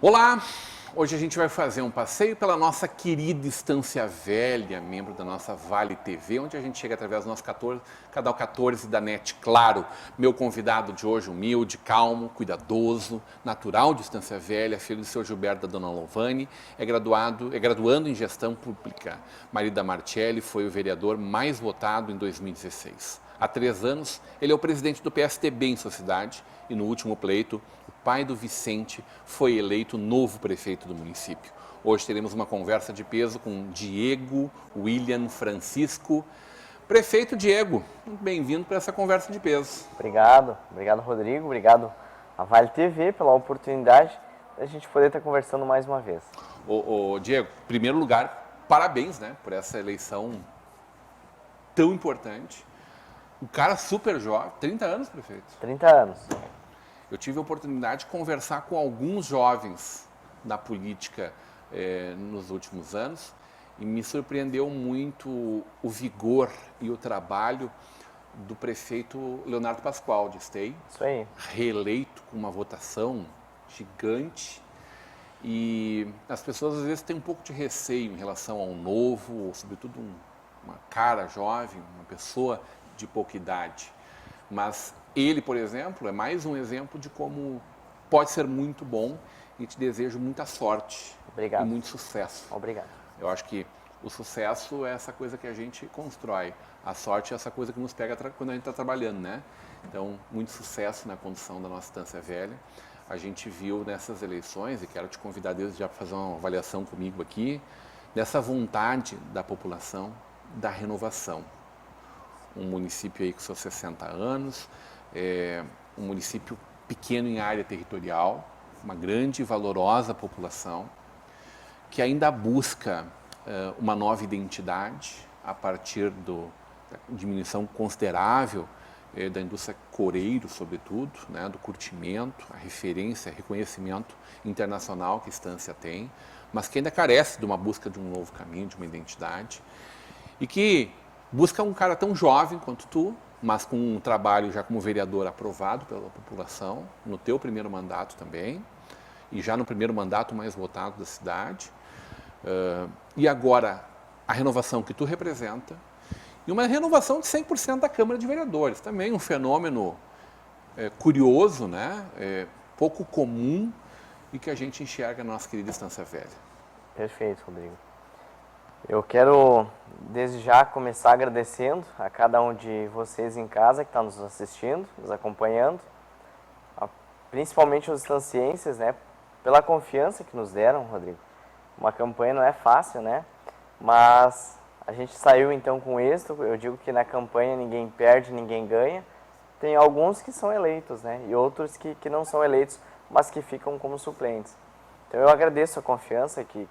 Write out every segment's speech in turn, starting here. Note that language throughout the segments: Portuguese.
Olá! Hoje a gente vai fazer um passeio pela nossa querida Estância Velha, membro da nossa Vale TV, onde a gente chega através do nosso canal 14 da NET Claro. Meu convidado de hoje, humilde, calmo, cuidadoso, natural de Estância Velha, filho do seu Gilberto da Dona Lovane, é graduando em Gestão Pública. Marido da Marcelli, foi o vereador mais votado em 2016. Há 3 anos, ele é o presidente do PSTB em sua cidade e no último pleito, o pai do Vicente foi eleito novo prefeito do município. Hoje teremos uma conversa de peso com Diego William Francisco. Prefeito Diego, bem-vindo para essa conversa de peso. Obrigado Rodrigo, obrigado à Vale TV pela oportunidade da gente poder estar conversando mais uma vez. Diego, em primeiro lugar, parabéns, né, por essa eleição tão importante. Um cara super jovem, 30 anos, prefeito? 30 anos. Eu tive a oportunidade de conversar com alguns jovens da política nos últimos anos e me surpreendeu muito o vigor e o trabalho do prefeito Leonardo Pascoal de Esteio. Isso aí. Reeleito com uma votação gigante. E as pessoas às vezes têm um pouco de receio em relação ao novo, ou sobretudo uma cara jovem, uma pessoa de pouca idade. Mas ele, por exemplo, é mais um exemplo de como pode ser muito bom e te desejo muita sorte. Obrigado. E muito sucesso. Obrigado. Eu acho que o sucesso é essa coisa que a gente constrói. A sorte é essa coisa que nos pega quando a gente está trabalhando, né? Então, muito sucesso na condução da nossa Estância Velha. A gente viu nessas eleições, e quero te convidar desde já para fazer uma avaliação comigo aqui, dessa vontade da população da renovação. Um município aí com seus 60 anos, um município pequeno em área territorial, uma grande e valorosa população, que ainda busca uma nova identidade a partir da diminuição considerável da indústria coreiro, sobretudo, né, do curtimento, a referência, reconhecimento internacional que a Estância tem, mas que ainda carece de uma busca de um novo caminho, de uma identidade, e que busca um cara tão jovem quanto tu, mas com um trabalho já como vereador aprovado pela população, no teu primeiro mandato também, e já no primeiro mandato mais votado da cidade. E agora, a renovação que tu representa, e uma renovação de 100% da Câmara de Vereadores. Também um fenômeno curioso, né? Pouco comum, e que a gente enxerga na nossa querida Estância Velha. Perfeito, Rodrigo. Eu quero, desde já, começar agradecendo a cada um de vocês em casa que está nos assistindo, nos acompanhando, principalmente os estancienses, né, pela confiança que nos deram, Rodrigo. Uma campanha não é fácil, né, mas a gente saiu então com êxito. Eu digo que na campanha ninguém perde, ninguém ganha. Tem alguns que são eleitos, né, e outros que não são eleitos, mas que ficam como suplentes. Então eu agradeço a confiança que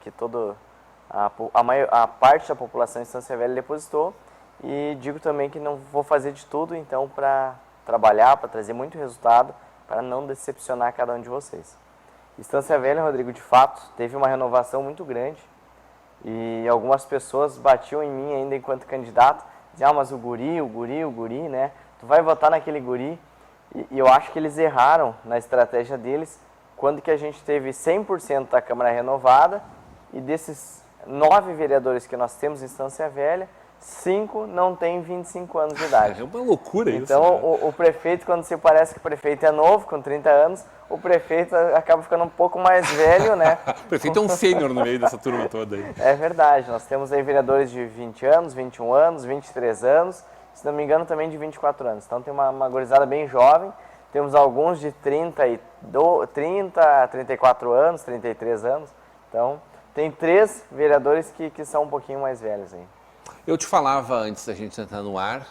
a parte da população de Estância Velha depositou, e digo também que não vou fazer de tudo então para trabalhar, para trazer muito resultado, para não decepcionar cada um de vocês. Estância Velha, Rodrigo, de fato, teve uma renovação muito grande, e algumas pessoas batiam em mim ainda enquanto candidato, diziam, mas o guri, né, tu vai votar naquele guri, e eu acho que eles erraram na estratégia deles, quando que a gente teve 100% da Câmara renovada, e desses 9 vereadores que nós temos em Estância Velha, 5 não têm 25 anos de idade. É uma loucura isso. Então, né? o prefeito, quando se parece que o prefeito é novo, com 30 anos, o prefeito acaba ficando um pouco mais velho, né? O prefeito é um sênior no meio dessa turma toda aí. É verdade, nós temos aí vereadores de 20 anos, 21 anos, 23 anos, se não me engano também de 24 anos. Então tem uma gurizada bem jovem, temos alguns de 30 a 34 anos, 33 anos, então tem 3 vereadores que são um pouquinho mais velhos aí. Eu te falava antes da gente entrar no ar,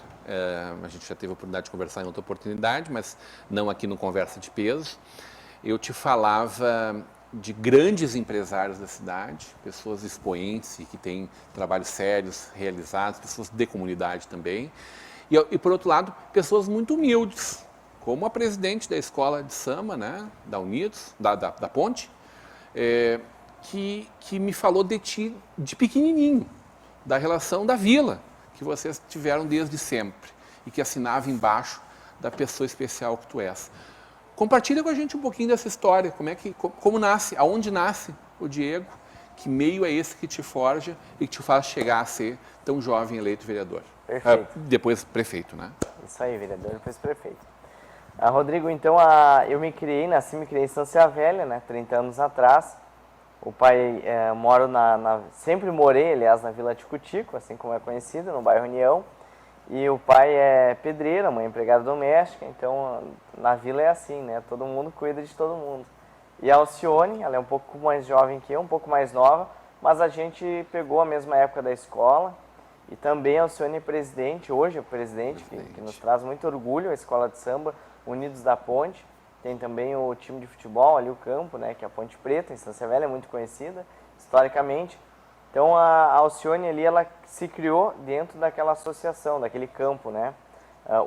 a gente já teve a oportunidade de conversar em outra oportunidade, mas não aqui no Conversa de Peso. Eu te falava de grandes empresários da cidade, pessoas expoentes e que têm trabalhos sérios realizados, pessoas de comunidade também, E por outro lado, pessoas muito humildes, como a presidente da escola de samba, né, da Unidos, da Ponte, que me falou de ti de pequenininho, da relação da vila, que vocês tiveram desde sempre, e que assinava embaixo da pessoa especial que tu és. Compartilha com a gente um pouquinho dessa história, como nasce, aonde nasce o Diego, que meio é esse que te forja e que te faz chegar a ser tão jovem eleito vereador. Perfeito. Depois prefeito, né? Isso aí, vereador, depois prefeito. Rodrigo, então, eu me criei em Estância Velha, né, 30 anos atrás. O pai, sempre morei, aliás, na Vila Ticutico, assim como é conhecido, no bairro União. E o pai é pedreiro, a mãe é empregada doméstica, então na vila é assim, né, todo mundo cuida de todo mundo. E a Alcione, ela é um pouco mais jovem que eu, um pouco mais nova, mas a gente pegou a mesma época da escola. E também a Alcione é presidente, hoje é presidente, que nos traz muito orgulho, a escola de samba Unidos da Ponte. Tem também o time de futebol ali, o campo, né, que é a Ponte Preta, em Estância Velha, é muito conhecida historicamente. Então a Alcione ali, ela se criou dentro daquela associação, daquele campo, né.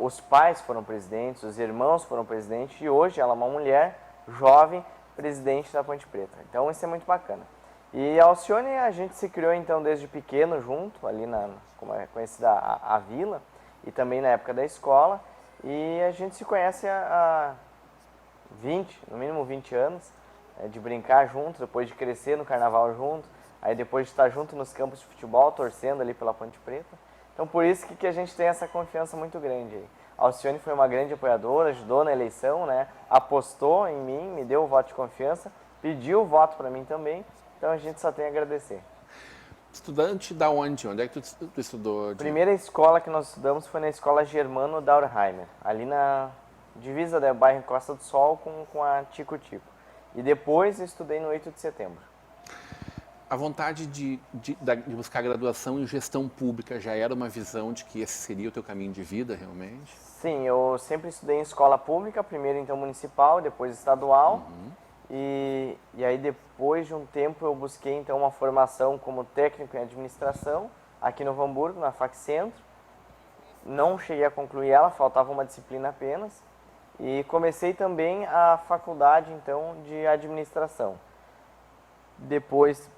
Os pais foram presidentes, os irmãos foram presidentes e hoje ela é uma mulher jovem presidente da Ponte Preta. Então isso é muito bacana. E a Alcione, a gente se criou então desde pequeno junto, ali como é conhecida a vila, e também na época da escola. E a gente se conhece há no mínimo 20 anos, de brincar junto, depois de crescer no carnaval junto, aí depois de estar junto nos campos de futebol, torcendo ali pela Ponte Preta. Então por isso que a gente tem essa confiança muito grande aí. A Alcione foi uma grande apoiadora, ajudou na eleição, né? Apostou em mim, me deu o voto de confiança, pediu o voto para mim também. Então a gente só tem a agradecer. Estudante da onde? Onde é que tu estudou? A primeira escola que nós estudamos foi na escola Germano Daurheimer, ali na divisa do bairro Costa do Sol com a Tico Tico. E depois eu estudei no 8 de setembro. A vontade de buscar graduação em gestão pública já era uma visão de que esse seria o teu caminho de vida, realmente? Sim, eu sempre estudei em escola pública, primeiro então municipal, depois estadual. E aí depois de um tempo eu busquei então uma formação como técnico em administração, aqui no Novo Hamburgo, na Fac Centro. Não cheguei a concluir ela, faltava uma disciplina apenas. E comecei também a faculdade então de administração. Depois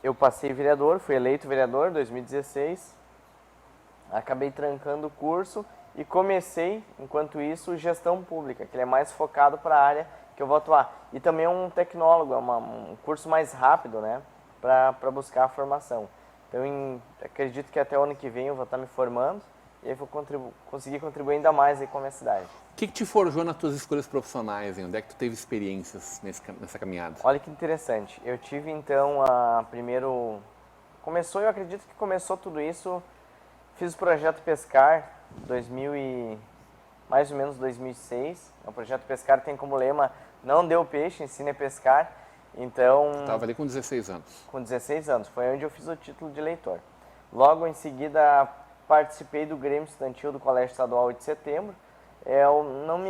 eu passei vereador, fui eleito vereador em 2016, acabei trancando o curso e comecei, enquanto isso, gestão pública, que ele é mais focado para a área que eu vou atuar. E também um tecnólogo, é um curso mais rápido, né, para buscar a formação. Então, acredito que até o ano que vem eu vou estar me formando e aí vou conseguir contribuir ainda mais aí com a minha cidade. O que te forjou nas tuas escolhas profissionais, hein? Onde é que tu teve experiências nessa caminhada? Olha que interessante. Eu tive então primeiro... eu acredito que começou tudo isso, fiz o projeto Pescar, mais ou menos 2006. O projeto Pescar tem como lema, não deu peixe, ensina a pescar. Então... Estava ali com 16 anos. Com 16 anos, foi onde eu fiz o título de eleitor. Logo em seguida, participei do Grêmio Estudantil do Colégio Estadual 8 de Setembro. Como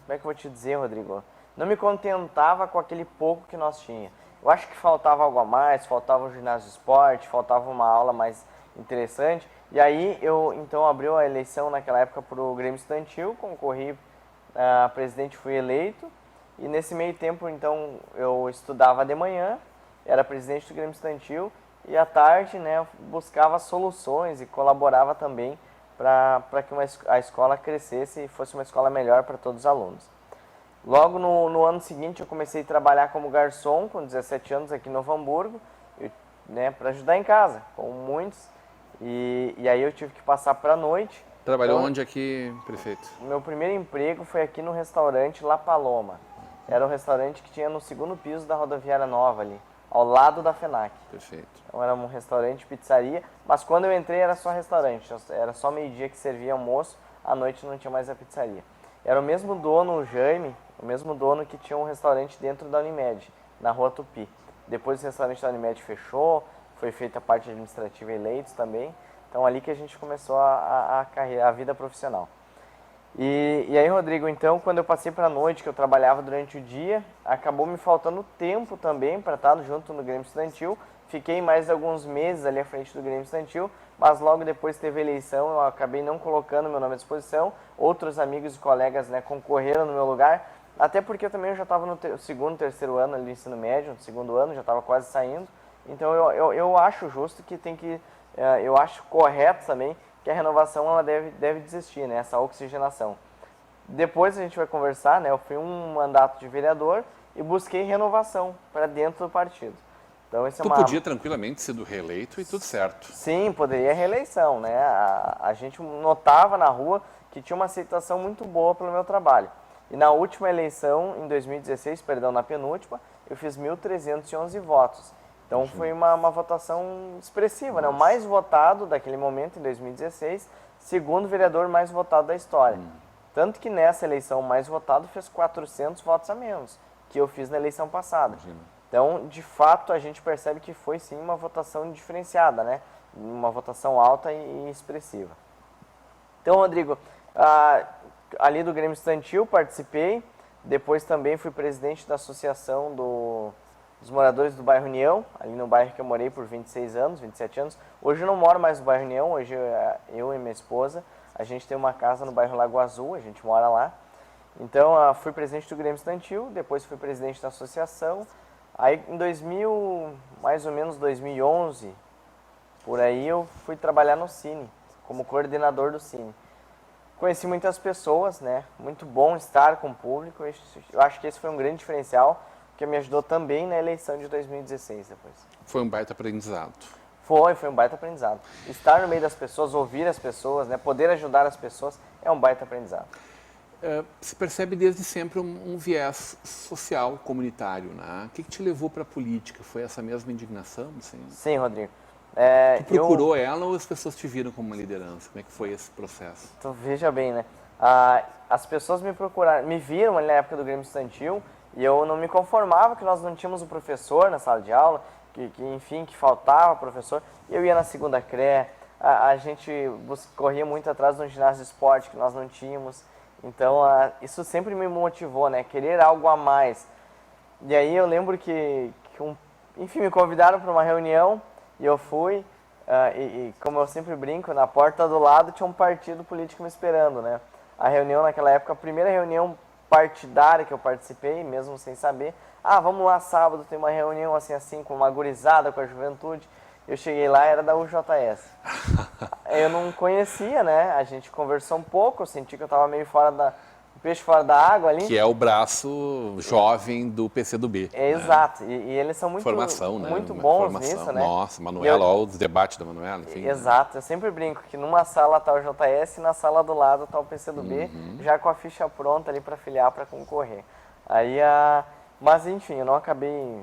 é que eu vou te dizer, Rodrigo? Não me contentava com aquele pouco que nós tínhamos. Eu acho que faltava algo a mais, faltava um ginásio de esporte, faltava uma aula mais interessante. E aí eu então abriu a eleição naquela época para o Grêmio Estudantil, concorri a presidente, fui eleito. E nesse meio tempo então eu estudava de manhã, era presidente do Grêmio Estudantil e à tarde, né, eu buscava soluções e colaborava também para que a escola crescesse e fosse uma escola melhor para todos os alunos. Logo no ano seguinte eu comecei a trabalhar como garçom com 17 anos aqui no Novo Hamburgo, né, para ajudar em casa, como muitos, e aí eu tive que passar para a noite. Trabalhou onde aqui, prefeito? Meu primeiro emprego foi aqui no restaurante La Paloma. Era um restaurante que tinha no segundo piso da rodoviária nova ali, ao lado da FENAC. Perfeito. Então era um restaurante, pizzaria, mas quando eu entrei era só restaurante, era só meio-dia que servia almoço, à noite não tinha mais a pizzaria. Era o mesmo dono, o Jaime, o mesmo dono que tinha um restaurante dentro da Unimed, na Rua Tupi. Depois o restaurante da Unimed fechou, foi feita a parte administrativa e leitos também, então ali que a gente começou a vida profissional. E aí, Rodrigo, então, quando eu passei para a noite, que eu trabalhava durante o dia, acabou me faltando tempo também para estar junto no Grêmio Estudantil. Fiquei mais alguns meses ali à frente do Grêmio Estudantil, mas logo depois teve eleição, eu acabei não colocando meu nome à disposição, outros amigos e colegas, né, concorreram no meu lugar, até porque eu também já estava no segundo, terceiro ano ali do ensino médio, no segundo ano, já estava quase saindo, então eu acho justo que tem que, eu acho correto também que a renovação ela deve existir, né, essa oxigenação. Depois a gente vai conversar, né, eu fui um mandato de vereador e busquei renovação para dentro do partido. Então, esse Tu podia tranquilamente ser reeleito e tudo certo. Sim, poderia reeleição, né? A gente notava na rua que tinha uma aceitação muito boa pelo meu trabalho. E na última eleição, em 2016, perdão, na penúltima, eu fiz 1.311 votos. Então foi uma votação expressiva, né? O mais votado daquele momento, em 2016, segundo vereador mais votado da história. Tanto que nessa eleição mais votado fez 400 votos a menos, que eu fiz na eleição passada. Então, de fato, a gente percebe que foi sim uma votação diferenciada, né? Uma votação alta e expressiva. Então, Rodrigo, ali do Grêmio Estudantil participei, depois também fui presidente da Associação dos Moradores do Bairro União, ali no bairro que eu morei por 26 anos, 27 anos. Hoje eu não moro mais no Bairro União, hoje eu e minha esposa, a gente tem uma casa no bairro Lago Azul, a gente mora lá. Então, fui presidente do Grêmio Estudantil, depois fui presidente da associação. Aí em mais ou menos 2011, por aí eu fui trabalhar no Cine, como coordenador do Cine. Conheci muitas pessoas, né? Muito bom estar com o público. Eu acho que esse foi um grande diferencial, que me ajudou também na eleição de 2016 depois. Foi um baita aprendizado. Foi um baita aprendizado. Estar no meio das pessoas, ouvir as pessoas, né? Poder ajudar as pessoas é um baita aprendizado. Se percebe desde sempre um viés social, comunitário, né? O que te levou para a política? Foi essa mesma indignação? Assim? Sim, Rodrigo. Tu procurou ela ou as pessoas te viram como uma liderança? Como é que foi esse processo? Então, veja bem, né? As pessoas me viram ali na época do Grêmio Estudantil e eu não me conformava que nós não tínhamos um professor na sala de aula, enfim, que faltava professor. Eu ia na segunda CRE, a gente corria muito atrás de um ginásio de esporte que nós não tínhamos. Então, isso sempre me motivou, né? Querer algo a mais. E aí eu lembro enfim, me convidaram para uma reunião e eu fui. E como eu sempre brinco, na porta do lado tinha um partido político me esperando, né? A reunião naquela época, a primeira reunião partidária que eu participei, mesmo sem saber. Vamos lá sábado, tem uma reunião assim, com uma gurizada, com a juventude. Eu cheguei lá, era da UJS. Eu não conhecia, né? A gente conversou um pouco, eu senti que eu estava meio peixe fora da água ali. Que é o braço jovem do PCdoB. É, né? Exato, e eles são muito, formação, né? muito bons nisso, né? Nossa, Manuela, olha os debates da Manuela, enfim. Exato, né? Eu sempre brinco que numa sala está o JS e na sala do lado está o PCdoB, já com a ficha pronta ali para filiar, para concorrer. Mas enfim, eu não acabei...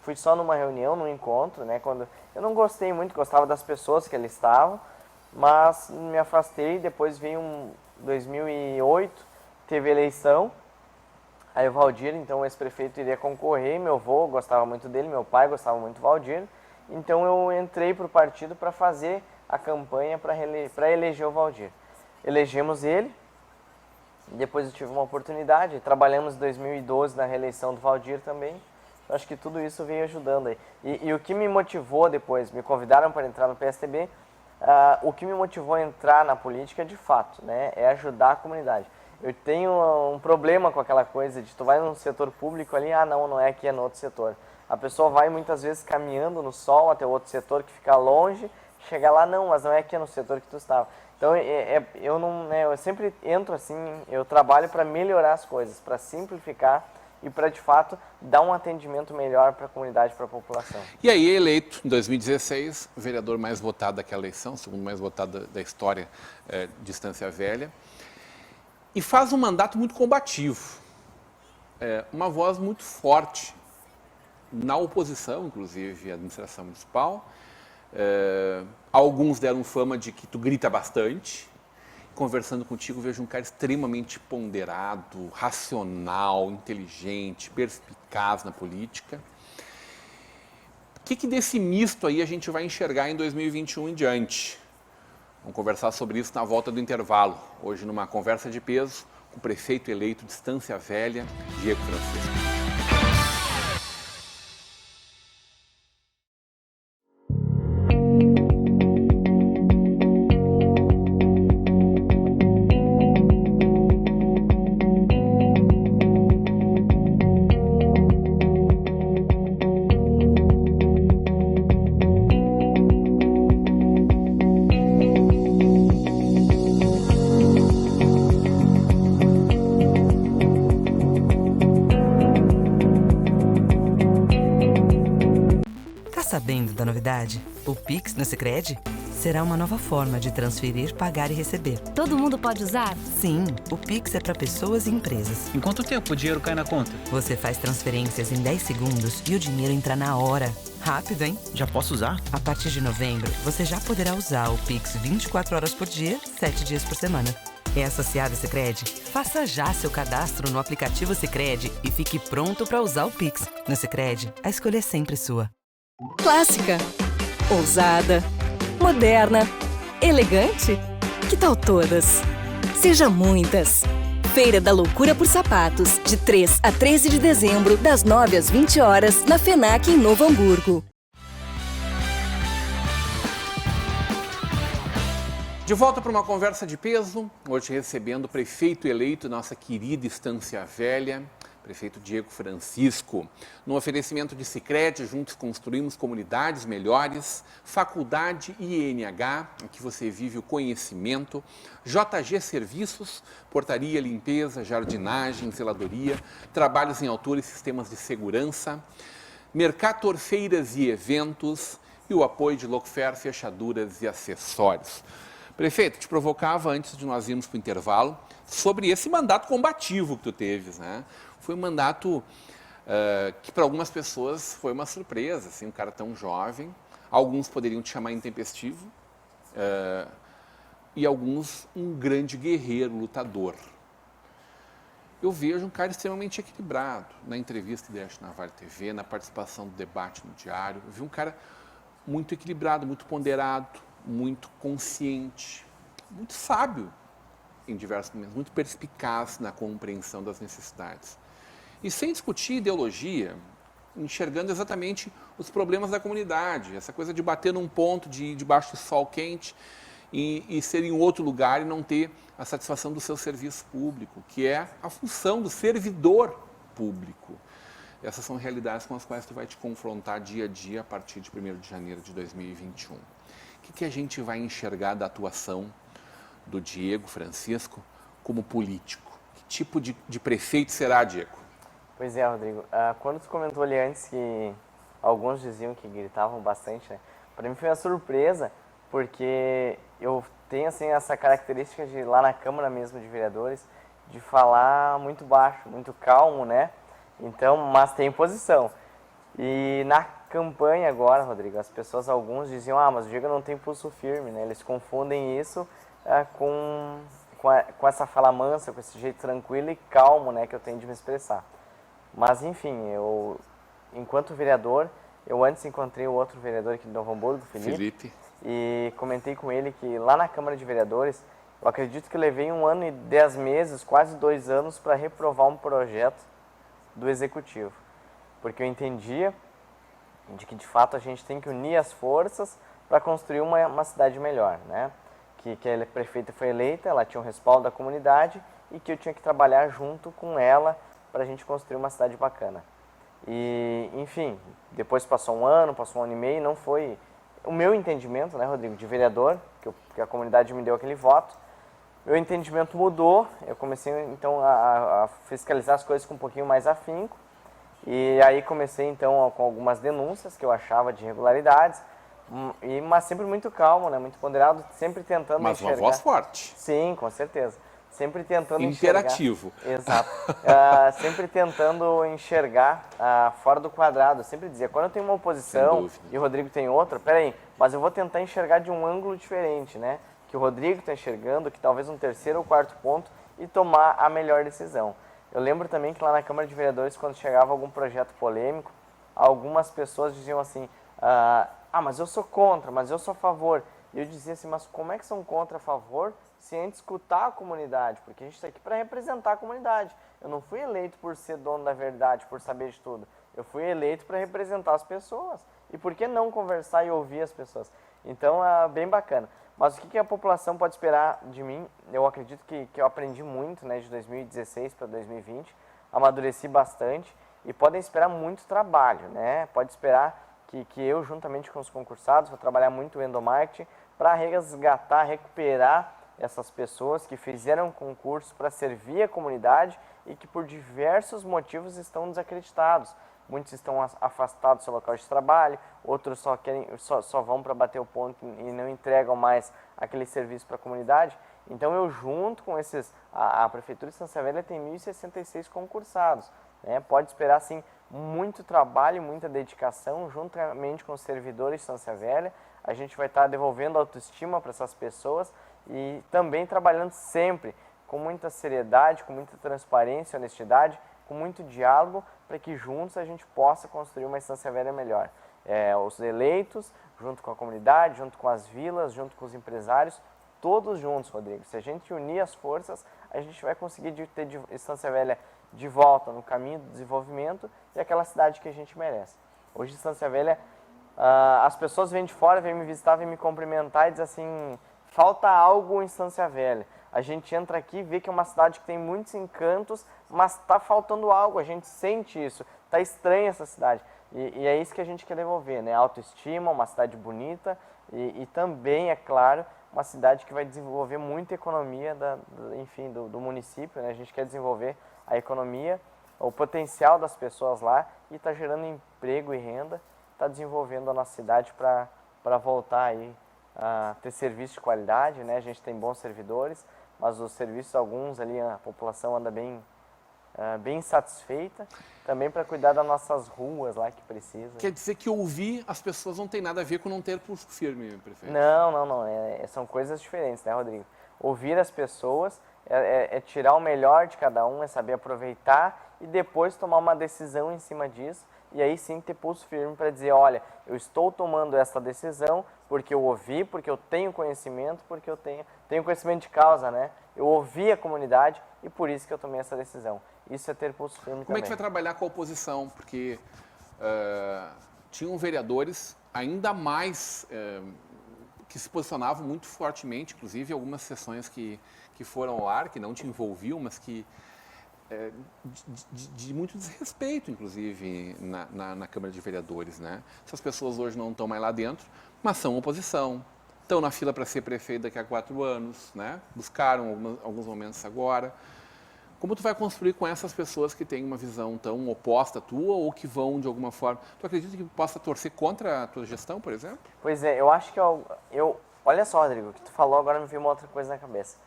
Fui só numa reunião, num encontro, né? Quando eu não gostei muito, gostava das pessoas que ali estavam, mas me afastei. Depois veio 2008, teve eleição. Aí o Valdir, então o ex-prefeito, iria concorrer. Meu avô gostava muito dele, meu pai gostava muito do Valdir. Então eu entrei para o partido para fazer a campanha para eleger o Valdir. Elegemos ele. Depois eu tive uma oportunidade. Trabalhamos em 2012 na reeleição do Valdir também. Acho que tudo isso veio ajudando aí. E o que me motivou depois, me convidaram para entrar no PSDB, o que me motivou a entrar na política de fato, né, é ajudar a comunidade. Eu tenho um problema com aquela coisa de tu vai num setor público ali, não é aqui, é no outro setor. A pessoa vai muitas vezes caminhando no sol até o outro setor que fica longe, chega lá, mas não é aqui, é no setor que tu estava. Então eu sempre entro assim, eu trabalho para melhorar as coisas, para simplificar e para, de fato, dar um atendimento melhor para a comunidade, para a população. E aí, eleito em 2016, o vereador mais votado daquela eleição, o segundo mais votado da história de Estância Velha, e faz um mandato muito combativo, uma voz muito forte na oposição, inclusive, à administração municipal. Alguns deram fama de que tu grita bastante. Conversando contigo, vejo um cara extremamente ponderado, racional, inteligente, perspicaz na política. O que desse misto aí a gente vai enxergar em 2021 em diante? Vamos conversar sobre isso na volta do intervalo. Hoje, numa conversa de peso, com o prefeito eleito de Estância Velha, Diego Francisco. O Pix no Sicredi será uma nova forma de transferir, pagar e receber. Todo mundo pode usar? Sim, o Pix é para pessoas e empresas. Em quanto tempo o dinheiro cai na conta? Você faz transferências em 10 segundos e o dinheiro entra na hora. Rápido, hein? Já posso usar? A partir de novembro, você já poderá usar o Pix 24 horas por dia, 7 dias por semana. É associado ao Sicredi? Faça já seu cadastro no aplicativo Sicredi e fique pronto para usar o Pix. No Sicredi, a escolha é sempre sua. Clássica, ousada, moderna, elegante? Que tal todas? Seja muitas! Feira da Loucura por Sapatos, de 3 a 13 de dezembro, das 9 às 20 horas, na FENAC em Novo Hamburgo. De volta para uma conversa de peso, hoje recebendo o prefeito eleito, nossa querida Estância Velha, prefeito Diego Francisco. No oferecimento de Sicredi, juntos construímos comunidades melhores, Faculdade INH, em que você vive o conhecimento, JG Serviços, portaria, limpeza, jardinagem, zeladoria, trabalhos em altura e sistemas de segurança, Mercator Feiras e Eventos e o apoio de Locfer Fechaduras e Acessórios. Prefeito, te provocava antes de nós irmos para o intervalo sobre esse mandato combativo que tu teves, né? Foi um mandato que para algumas pessoas foi uma surpresa, assim, um cara tão jovem. Alguns poderiam te chamar intempestivo e alguns um grande guerreiro, lutador. Eu vejo um cara extremamente equilibrado na entrevista deste na Vale TV, na participação do debate no Diário. Eu vi um cara muito equilibrado, muito ponderado, muito consciente, muito sábio em diversos momentos, muito perspicaz na compreensão das necessidades. E sem discutir ideologia, enxergando exatamente os problemas da comunidade, essa coisa de bater num ponto de debaixo do sol quente e ser em outro lugar e não ter a satisfação do seu serviço público, que é a função do servidor público. Essas são realidades com as quais tu vai te confrontar dia a dia a partir de 1º de janeiro de 2021. O que a gente vai enxergar da atuação do Diego Francisco como político? Que tipo de prefeito será, Diego? Pois é, Rodrigo. Quando tu comentou ali antes que alguns diziam que gritavam bastante, né? Para mim foi uma surpresa, porque eu tenho assim, essa característica de lá na Câmara mesmo de Vereadores, de falar muito baixo, muito calmo, né? Então, mas tem posição. E na campanha agora, Rodrigo, as pessoas, alguns diziam, mas o Diego não tem pulso firme, né? Eles confundem isso com essa fala mansa, com esse jeito tranquilo e calmo, né, que eu tenho de me expressar. Mas, enfim, enquanto vereador, eu antes encontrei o outro vereador aqui de Novo Hamburgo, Felipe, e comentei com ele que lá na Câmara de Vereadores, eu acredito que eu levei 1 ano e 10 meses, quase 2 anos, para reprovar um projeto do Executivo. Porque eu entendia de que, de fato, a gente tem que unir as forças para construir uma cidade melhor, né? Que a prefeita foi eleita, ela tinha um respaldo da comunidade e que eu tinha que trabalhar junto com ela para a gente construir uma cidade bacana. E, enfim, depois passou 1 ano, passou 1 ano e meio, não foi o meu entendimento, né, Rodrigo, de vereador, que a comunidade me deu aquele voto. Meu entendimento mudou, eu comecei, então, a fiscalizar as coisas com um pouquinho mais afinco. E aí comecei, então, com algumas denúncias que eu achava de irregularidades, mas sempre muito calmo, né? Muito ponderado, sempre tentando enxergar. Mas uma voz forte. Sim, com certeza. Sempre tentando Interativo. Exato. Sempre tentando enxergar fora do quadrado. Eu sempre dizia, quando eu tenho uma oposição e o Rodrigo tem outra, peraí, mas eu vou tentar enxergar de um ângulo diferente, né? Que o Rodrigo está enxergando, que talvez um 3º ou 4º ponto, e tomar a melhor decisão. Eu lembro também que lá na Câmara de Vereadores, quando chegava algum projeto polêmico, algumas pessoas diziam assim, mas eu sou contra, mas eu sou a favor. E eu dizia assim, mas como é que são contra a favor se antes escutar a comunidade? Porque a gente está aqui para representar a comunidade. Eu não fui eleito por ser dono da verdade, por saber de tudo. Eu fui eleito para representar as pessoas. E por que não conversar e ouvir as pessoas? Então, bem bacana. Mas o que a população pode esperar de mim? Eu acredito que eu aprendi muito, né, de 2016 para 2020, amadureci bastante e podem esperar muito trabalho, né? Pode esperar que eu, juntamente com os concursados, vou trabalhar muito o endomarketing para resgatar, recuperar essas pessoas que fizeram concurso para servir a comunidade e que por diversos motivos estão desacreditados. muitos estão afastados do seu local de trabalho, outros só vão para bater o ponto e não entregam mais aquele serviço para a comunidade. Então eu junto com a Prefeitura de Estância Velha tem 1.066 concursados, né? Pode esperar assim muito trabalho, muita dedicação, juntamente com os servidores de Estância Velha. A gente vai estar devolvendo autoestima para essas pessoas e também trabalhando sempre com muita seriedade, com muita transparência, honestidade, com muito diálogo, para que juntos a gente possa construir uma Estância Velha melhor. Os eleitos, junto com a comunidade, junto com as vilas, junto com os empresários, todos juntos, Rodrigo. Se a gente unir as forças, a gente vai conseguir ter Estância Velha de volta no caminho do desenvolvimento e aquela cidade que a gente merece. Hoje, Estância Velha, as pessoas vêm de fora, vêm me visitar, vêm me cumprimentar e dizem assim, falta algo em Estância Velha. A gente entra aqui e vê que é uma cidade que tem muitos encantos, mas está faltando algo, a gente sente isso, está estranha essa cidade. E é isso que a gente quer devolver, né? Autoestima, uma cidade bonita e também, é claro, uma cidade que vai desenvolver muita economia do município, né? A gente quer desenvolver a economia, o potencial das pessoas lá e está gerando emprego e renda, está desenvolvendo a nossa cidade para voltar aí a ter serviço de qualidade, né? A gente tem bons servidores, mas os serviços, alguns ali, a população anda bem insatisfeita, também para cuidar das nossas ruas lá que precisa. Quer dizer que ouvir as pessoas não tem nada a ver com não ter pulso firme, prefeito? Não. São coisas diferentes, né, Rodrigo? Ouvir as pessoas é tirar o melhor de cada um, é saber aproveitar e depois tomar uma decisão em cima disso e aí sim ter pulso firme para dizer, olha, eu estou tomando essa decisão porque eu ouvi, porque eu tenho conhecimento, porque eu tenho conhecimento de causa, né? Eu ouvi a comunidade e por isso que eu tomei essa decisão. Isso é ter pulso firme também. Como é que vai trabalhar com a oposição? Porque tinham vereadores ainda mais que se posicionavam muito fortemente, inclusive algumas sessões que foram ao ar, que não te envolviam, mas que de muito desrespeito, inclusive, na Câmara de Vereadores, né? Essas pessoas hoje não estão mais lá dentro, mas são oposição, estão na fila para ser prefeito daqui a 4 anos, né? Buscaram alguns momentos agora. Como tu vai construir com essas pessoas que têm uma visão tão oposta à tua ou que vão de alguma forma... Tu acredita que possa torcer contra a tua gestão, por exemplo? Pois é, eu acho que olha só, Rodrigo, o que tu falou agora me veio uma outra coisa na cabeça.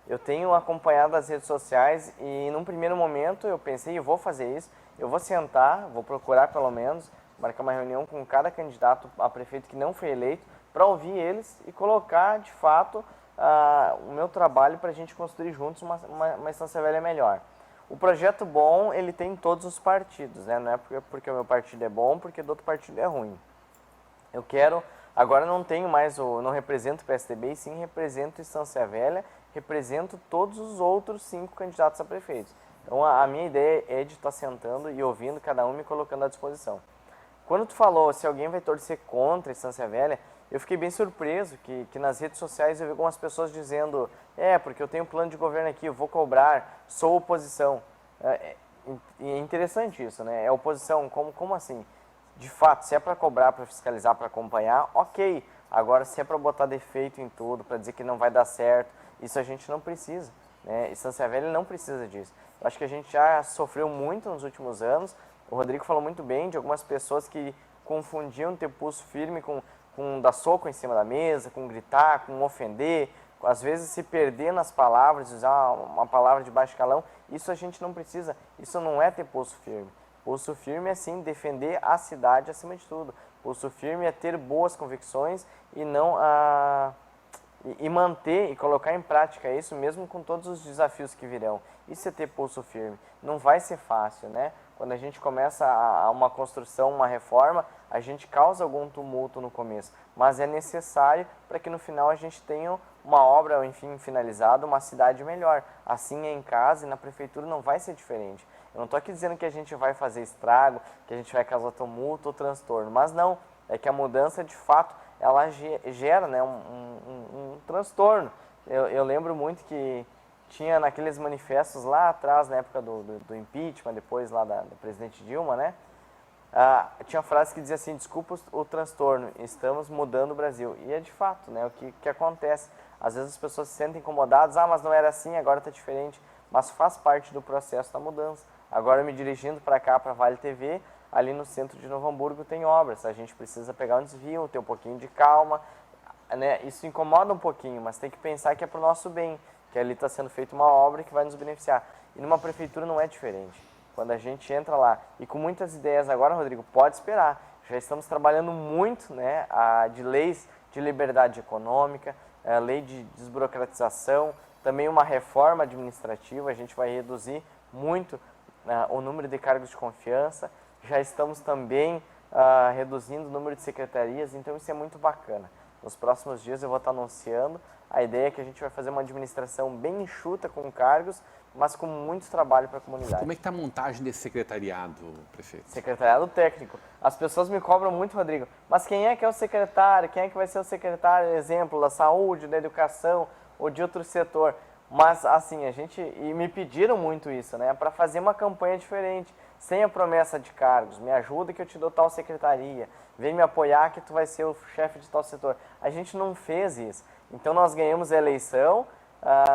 Eu tenho acompanhado as redes sociais e num primeiro momento eu pensei, eu vou fazer isso, eu vou sentar, vou procurar pelo menos, marcar uma reunião com cada candidato a prefeito que não foi eleito, para ouvir eles e colocar de fato o meu trabalho para a gente construir juntos uma Estância Velha melhor. O projeto bom, ele tem em todos os partidos, né? Não é porque o meu partido é bom, porque do outro partido é ruim. Eu quero, agora não não represento o PSDB, e sim represento Estância Velha, represento todos os outros 5 candidatos a prefeitos. Então a minha ideia é de estar sentando e ouvindo cada um me colocando à disposição. Quando tu falou se alguém vai torcer contra a Estância Velha, eu fiquei bem surpreso que nas redes sociais eu vi algumas pessoas dizendo porque eu tenho um plano de governo aqui, eu vou cobrar, sou oposição. É interessante isso, né? É oposição, como assim? De fato, se é para cobrar, para fiscalizar, para acompanhar, ok. Agora, se é para botar defeito em tudo, para dizer que não vai dar certo, isso a gente não precisa, né? Estância Velha não precisa disso. Eu acho que a gente já sofreu muito nos últimos anos. O Rodrigo falou muito bem de algumas pessoas que confundiam ter pulso firme com dar soco em cima da mesa, com gritar, com ofender, às vezes se perder nas palavras, usar uma palavra de baixo calão. Isso a gente não precisa, isso não é ter pulso firme. Pulso firme é sim defender a cidade acima de tudo. Pulso firme é ter boas convicções e não e manter e colocar em prática isso mesmo com todos os desafios que virão. Isso é ter pulso firme. Não vai ser fácil, né? Quando a gente começa uma construção, uma reforma, a gente causa algum tumulto no começo, mas é necessário para que no final a gente tenha uma obra, enfim, finalizada, uma cidade melhor. Assim é em casa e na prefeitura não vai ser diferente. Eu não estou aqui dizendo que a gente vai fazer estrago, que a gente vai causar tumulto ou transtorno, mas não, é que a mudança de fato ela gera, né, um transtorno. Eu lembro muito que tinha naqueles manifestos lá atrás, na época do impeachment, depois lá da presidente Dilma, né? Tinha frase que dizia assim, desculpa o transtorno, estamos mudando o Brasil. E é de fato, né, o que acontece. Às vezes as pessoas se sentem incomodadas, mas não era assim, agora está diferente. Mas faz parte do processo da mudança. Agora me dirigindo para cá, para a Vale TV, ali no centro de Novo Hamburgo tem obras, a gente precisa pegar um desvio, ter um pouquinho de calma, né? Isso incomoda um pouquinho, mas tem que pensar que é para o nosso bem, que ali está sendo feita uma obra que vai nos beneficiar. E numa prefeitura não é diferente. Quando a gente entra lá, e com muitas ideias agora, Rodrigo, pode esperar, já estamos trabalhando muito, né, de leis de liberdade econômica, lei de desburocratização, também uma reforma administrativa, a gente vai reduzir muito o número de cargos de confiança, já estamos também reduzindo o número de secretarias, então isso é muito bacana. Nos próximos dias eu vou estar anunciando, a ideia é que a gente vai fazer uma administração bem enxuta com cargos, mas com muito trabalho para a comunidade. Como é que está a montagem desse secretariado, prefeito? Secretariado técnico. As pessoas me cobram muito, Rodrigo, mas quem é que é o secretário? Quem é que vai ser o secretário, exemplo, da saúde, da educação ou de outro setor? Mas, assim, e me pediram muito isso, né, para fazer uma campanha diferente, sem a promessa de cargos. Me ajuda que eu te dou tal secretaria, vem me apoiar que tu vai ser o chefe de tal setor. A gente não fez isso. Então, nós ganhamos a eleição,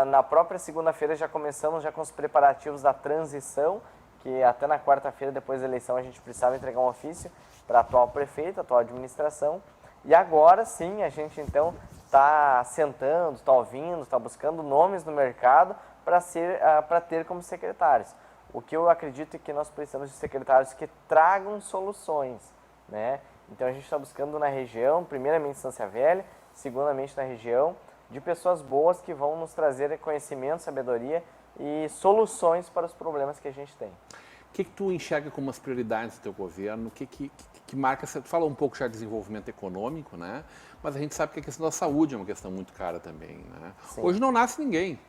na própria segunda-feira já começamos já com os preparativos da transição, que até na quarta-feira, depois da eleição, a gente precisava entregar um ofício para a atual prefeita, a atual administração. E agora sim, a gente então está sentando, está ouvindo, está buscando nomes no mercado para ter como secretários. O que eu acredito é que nós precisamos de secretários que tragam soluções, né? Então a gente está buscando na região, primeiramente Estância Velha, segundamente na região, de pessoas boas que vão nos trazer conhecimento, sabedoria e soluções para os problemas que a gente tem. O que tu enxerga como as prioridades do teu governo? O que marca? Tu fala um pouco já de desenvolvimento econômico, né? Mas a gente sabe que a questão da saúde é uma questão muito cara também, né? Hoje não nasce ninguém.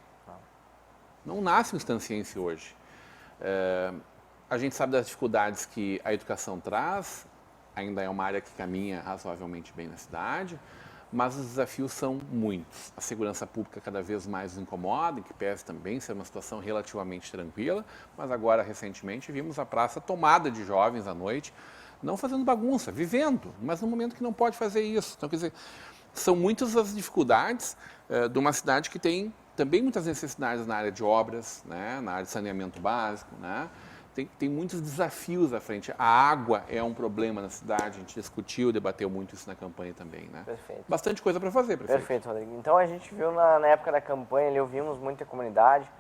Não nasce um estanciense hoje. A gente sabe das dificuldades que a educação traz, ainda é uma área que caminha razoavelmente bem na cidade, mas os desafios são muitos. A segurança pública cada vez mais nos incomoda, que pese também ser uma situação relativamente tranquila, mas agora, recentemente, vimos a praça tomada de jovens à noite, não fazendo bagunça, vivendo, mas num momento que não pode fazer isso. Então, quer dizer, são muitas as dificuldades de uma cidade que tem também muitas necessidades na área de obras, né, na área de saneamento básico, né? Tem muitos desafios à frente. A água é um problema na cidade, a gente discutiu, debateu muito isso na campanha também, né? Perfeito. Bastante coisa para fazer, prefeito. Perfeito, Rodrigo. Então a gente viu na época da campanha, ali ouvimos muita comunidade,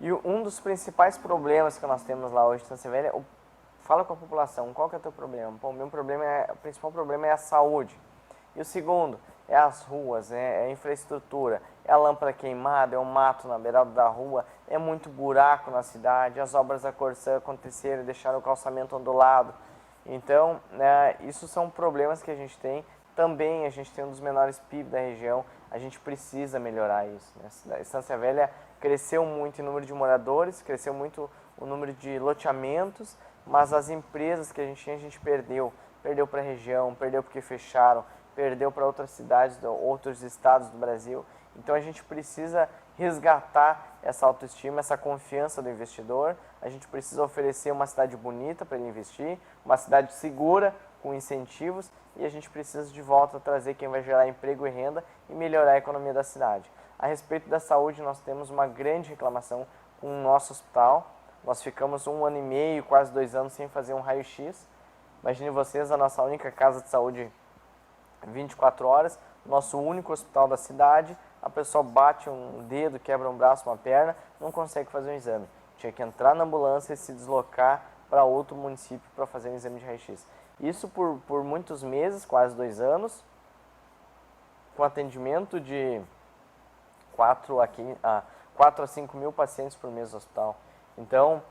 e um dos principais problemas que nós temos lá hoje em Estância Velha, fala com a população, qual que é o teu problema? Bom, o principal problema é a saúde. E o segundo é as ruas, é a infraestrutura, é a lâmpada queimada, é o mato na beirada da rua, é muito buraco na cidade, as obras da Corsã aconteceram e deixaram o calçamento ondulado. Então, isso são problemas que a gente tem. Também a gente tem um dos menores PIB da região, a gente precisa melhorar isso, né? A Estância Velha cresceu muito em número de moradores, cresceu muito o número de loteamentos, mas as empresas que a gente tinha, a gente perdeu. Perdeu para a região, perdeu porque fecharam, perdeu para outras cidades, outros estados do Brasil. Então a gente precisa resgatar essa autoestima, essa confiança do investidor. A gente precisa oferecer uma cidade bonita para ele investir, uma cidade segura, com incentivos, e a gente precisa de volta trazer quem vai gerar emprego e renda e melhorar a economia da cidade. A respeito da saúde, nós temos uma grande reclamação com o nosso hospital. Nós ficamos 1 ano e meio, quase 2 anos sem fazer um raio-x. Imagine vocês, a nossa única casa de saúde 24 horas, nosso único hospital da cidade, a pessoa bate um dedo, quebra um braço, uma perna, não consegue fazer um exame. Tinha que entrar na ambulância e se deslocar para outro município para fazer um exame de raio-x. Isso por muitos meses, quase 2 anos, com atendimento de 4 a 5 mil pacientes por mês no hospital. Então,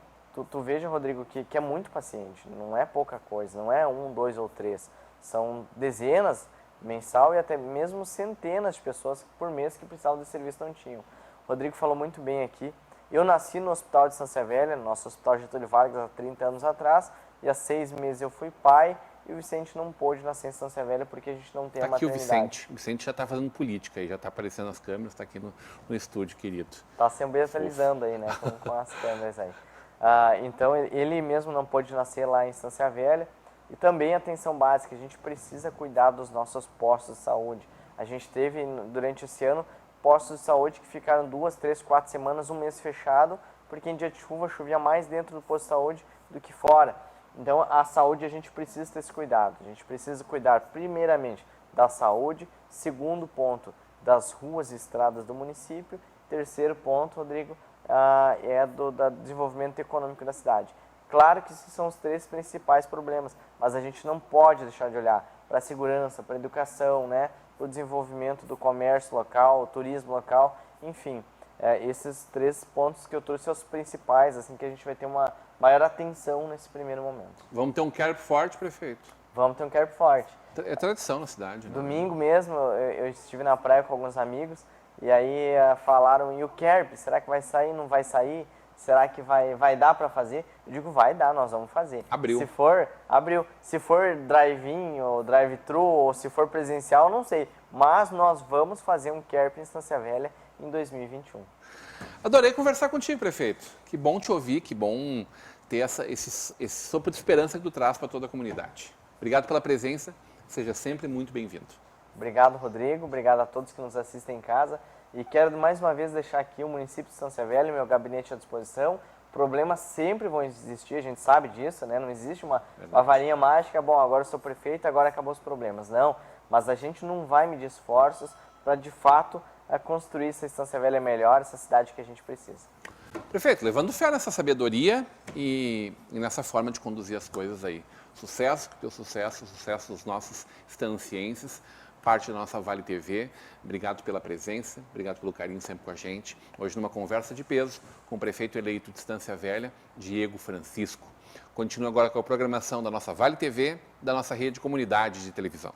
tu veja, Rodrigo, que é muito paciente, não é pouca coisa, não é 1, 2 ou 3. São dezenas mensal e até mesmo centenas de pessoas por mês que precisavam desse serviço não tinham. O Rodrigo falou muito bem aqui. Eu nasci no Hospital de Estância Velha, no nosso Hospital Getúlio Vargas, há 30 anos atrás, e há 6 meses eu fui pai, e o Vicente não pôde nascer em Estância Velha porque a gente não tem a maternidade. Aqui o Vicente já está fazendo política, já está aparecendo nas câmeras, está aqui no estúdio, querido. Está sempre atualizando aí, né, com as câmeras aí. Então, ele mesmo não pôde nascer lá em Estância Velha. E também atenção básica, a gente precisa cuidar dos nossos postos de saúde. A gente teve, durante esse ano, postos de saúde que ficaram 2, 3, 4 semanas, um mês fechado, porque em dia de chuva chovia mais dentro do posto de saúde do que fora. Então, a saúde, a gente precisa ter esse cuidado. A gente precisa cuidar, primeiramente, da saúde. Segundo ponto, das ruas e estradas do município. Terceiro ponto, Rodrigo, é do desenvolvimento econômico da cidade. Claro que esses são os 3 principais problemas, mas a gente não pode deixar de olhar para a segurança, para a educação, né, para o desenvolvimento do comércio local, turismo local, enfim. Esses 3 pontos que eu trouxe são os principais, assim, que a gente vai ter uma maior atenção nesse primeiro momento. Vamos ter um CARP forte, prefeito? Vamos ter um CARP forte. É tradição na cidade, né? Domingo mesmo, eu estive na praia com alguns amigos, e aí falaram, e o CARP, será que vai sair, não vai sair? Será que vai dar para fazer? Eu digo, vai dar, nós vamos fazer. Abriu. Abriu. Se for drive-in ou drive-thru, ou se for presencial, não sei. Mas nós vamos fazer um CARP em Estância Velha em 2021. Adorei conversar contigo, prefeito. Que bom te ouvir, que bom ter esse sopro de esperança que tu traz para toda a comunidade. Obrigado pela presença, seja sempre muito bem-vindo. Obrigado, Rodrigo. Obrigado a todos que nos assistem em casa. E quero mais uma vez deixar aqui o município de Estância Velha, meu gabinete à disposição. Problemas sempre vão existir, a gente sabe disso, né? Não existe uma varinha mágica, bom, agora eu sou prefeito, agora acabou os problemas. Não, mas a gente não vai medir esforços para, de fato, construir essa Estância Velha melhor, essa cidade que a gente precisa. Prefeito, levando fé nessa sabedoria e nessa forma de conduzir as coisas aí. Sucesso, teu sucesso, sucesso dos nossos estancienses, parte da nossa Vale TV. Obrigado pela presença, obrigado pelo carinho sempre com a gente. Hoje numa conversa de peso com o prefeito eleito de Estância Velha, Diego Francisco. Continua agora com a programação da nossa Vale TV, da nossa rede de comunidade de televisão.